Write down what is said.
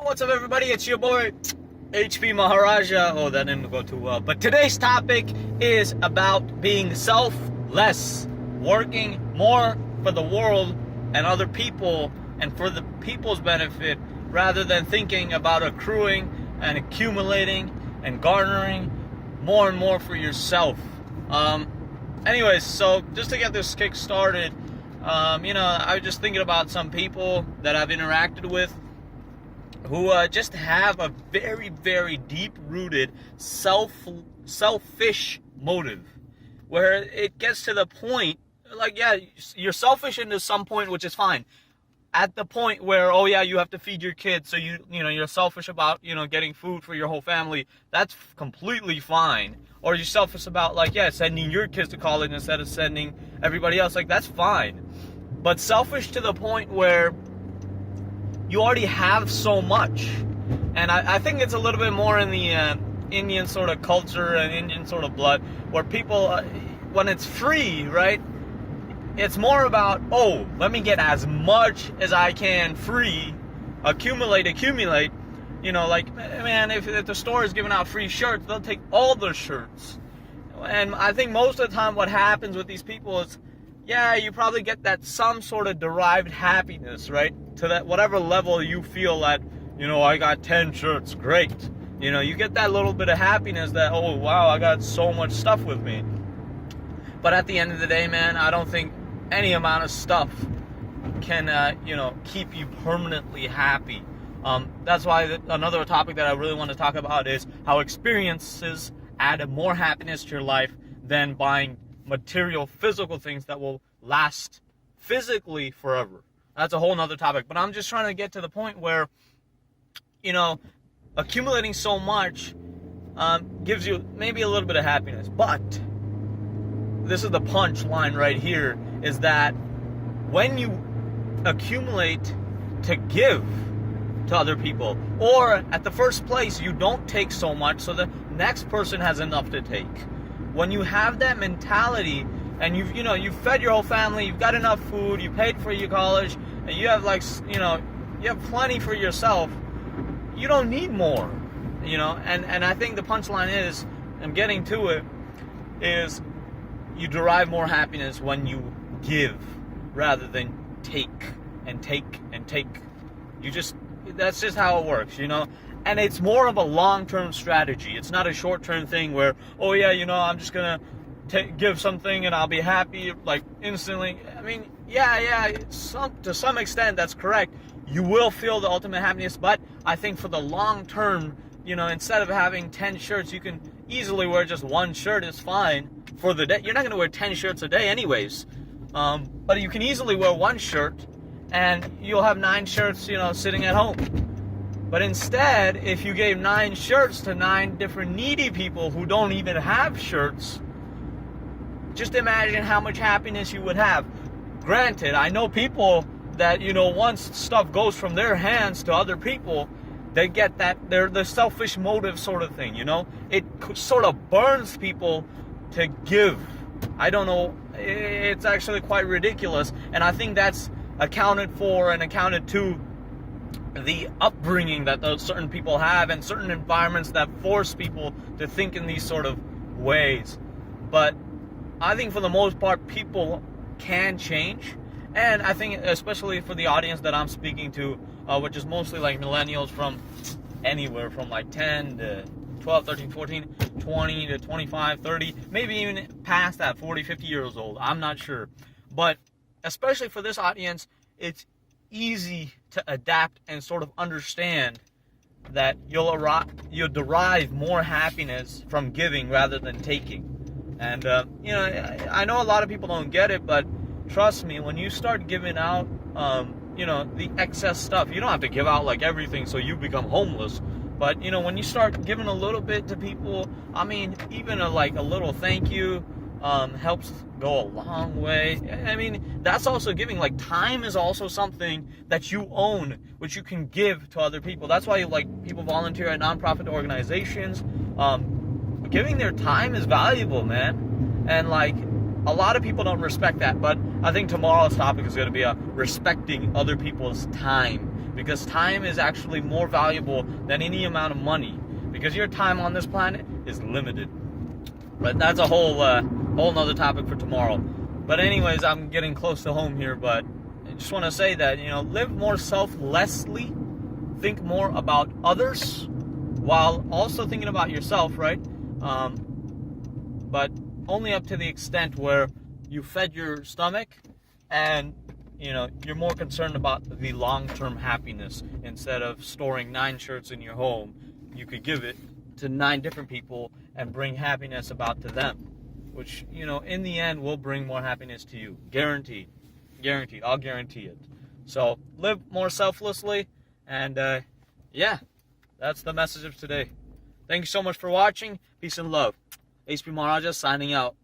What's up, everybody? It's your boy HP Maharaja. Oh, that didn't go too well. But today's topic is about being selfless, working more for the world and other people and for the people's benefit rather than thinking about accruing and accumulating and garnering more and more for yourself. Anyways, so just to get this kick started, I was just thinking about some people that I've interacted with who just have a very, very deep-rooted selfish motive, where it gets to the point, like, yeah, you're selfish into some point, which is fine. At the point where, oh yeah, you have to feed your kids, so you're selfish about, getting food for your whole family, that's completely fine. Or you're selfish about, like, yeah, sending your kids to college instead of sending everybody else, like, that's fine. But selfish to the point where you already have so much. And I think it's a little bit more in the Indian sort of culture and Indian sort of blood, where people, when it's free, right, it's more about, oh, let me get as much as I can free, accumulate. Like, man, if the store is giving out free shirts, they'll take all the shirts. And I think most of the time what happens with these people is, yeah, you probably get that some sort of derived happiness, right? To that whatever level you feel that, I got 10 shirts, great. You get that little bit of happiness that, oh, wow, I got so much stuff with me. But at the end of the day, man, I don't think any amount of stuff can, keep you permanently happy. That's why another topic that I really want to talk about is how experiences add more happiness to your life than buying material, physical things that will last physically forever. That's a whole nother topic. But I'm just trying to get to the point where, accumulating so much gives you maybe a little bit of happiness. But this is the punchline right here, is that when you accumulate to give to other people, or at the first place you don't take so much so the next person has enough to take. When you have that mentality and you've fed your whole family, you've got enough food, you paid for your college, and you have you have plenty for yourself, you don't need more, and I think the punchline is, I'm getting to it, is you derive more happiness when you give rather than take and take and take. That's just how it works, And it's more of a long-term strategy. It's not a short-term thing where, oh yeah, I'm just gonna give something and I'll be happy, like, instantly. I mean, yeah, to some extent that's correct. You will feel the ultimate happiness, but I think for the long term, instead of having 10 shirts, you can easily wear just one shirt. Is fine for the day. You're not gonna wear 10 shirts a day anyways, but you can easily wear one shirt and you'll have 9 shirts, sitting at home. But instead, if you gave 9 shirts to 9 different needy people who don't even have shirts, just imagine how much happiness you would have. Granted, I know people that, once stuff goes from their hands to other people, they get that, they're the selfish motive sort of thing, It sort of burns people to give. I don't know, it's actually quite ridiculous. And I think that's accounted for and accounted to the upbringing that those certain people have and certain environments that force people to think in these sort of ways. But I think for the most part, people can change. And I think especially for the audience that I'm speaking to, which is mostly like millennials from anywhere from like 10 to 12, 13, 14, 20 to 25, 30, maybe even past that, 40, 50 years old. I'm not sure. But especially for this audience, it's easy to adapt and sort of understand that you'll derive more happiness from giving rather than taking. And, I know a lot of people don't get it, but trust me, when you start giving out, the excess stuff, you don't have to give out like everything so you become homeless. But, when you start giving a little bit to people, I mean, even a little thank you, helps go a long way. I mean, that's also giving. Like, time is also something that you own, which you can give to other people. That's why, people volunteer at nonprofit organizations. Giving their time is valuable, man. And, a lot of people don't respect that. But I think tomorrow's topic is going to be respecting other people's time. because time is actually more valuable than any amount of money, because your time on this planet is limited. But that's a whole nother topic for tomorrow. But anyways, I'm getting close to home here, but I just want to say that, live more selflessly, think more about others while also thinking about yourself, right? But only up to the extent where you fed your stomach and you're more concerned about the long-term happiness. Instead of storing 9 shirts in your home, you could give it to 9 different people and bring happiness about to them, which in the end will bring more happiness to you. Guaranteed. I'll guarantee it. So live more selflessly, and that's the message of today. Thank you so much for watching. Peace and love. HP Maharaja signing out.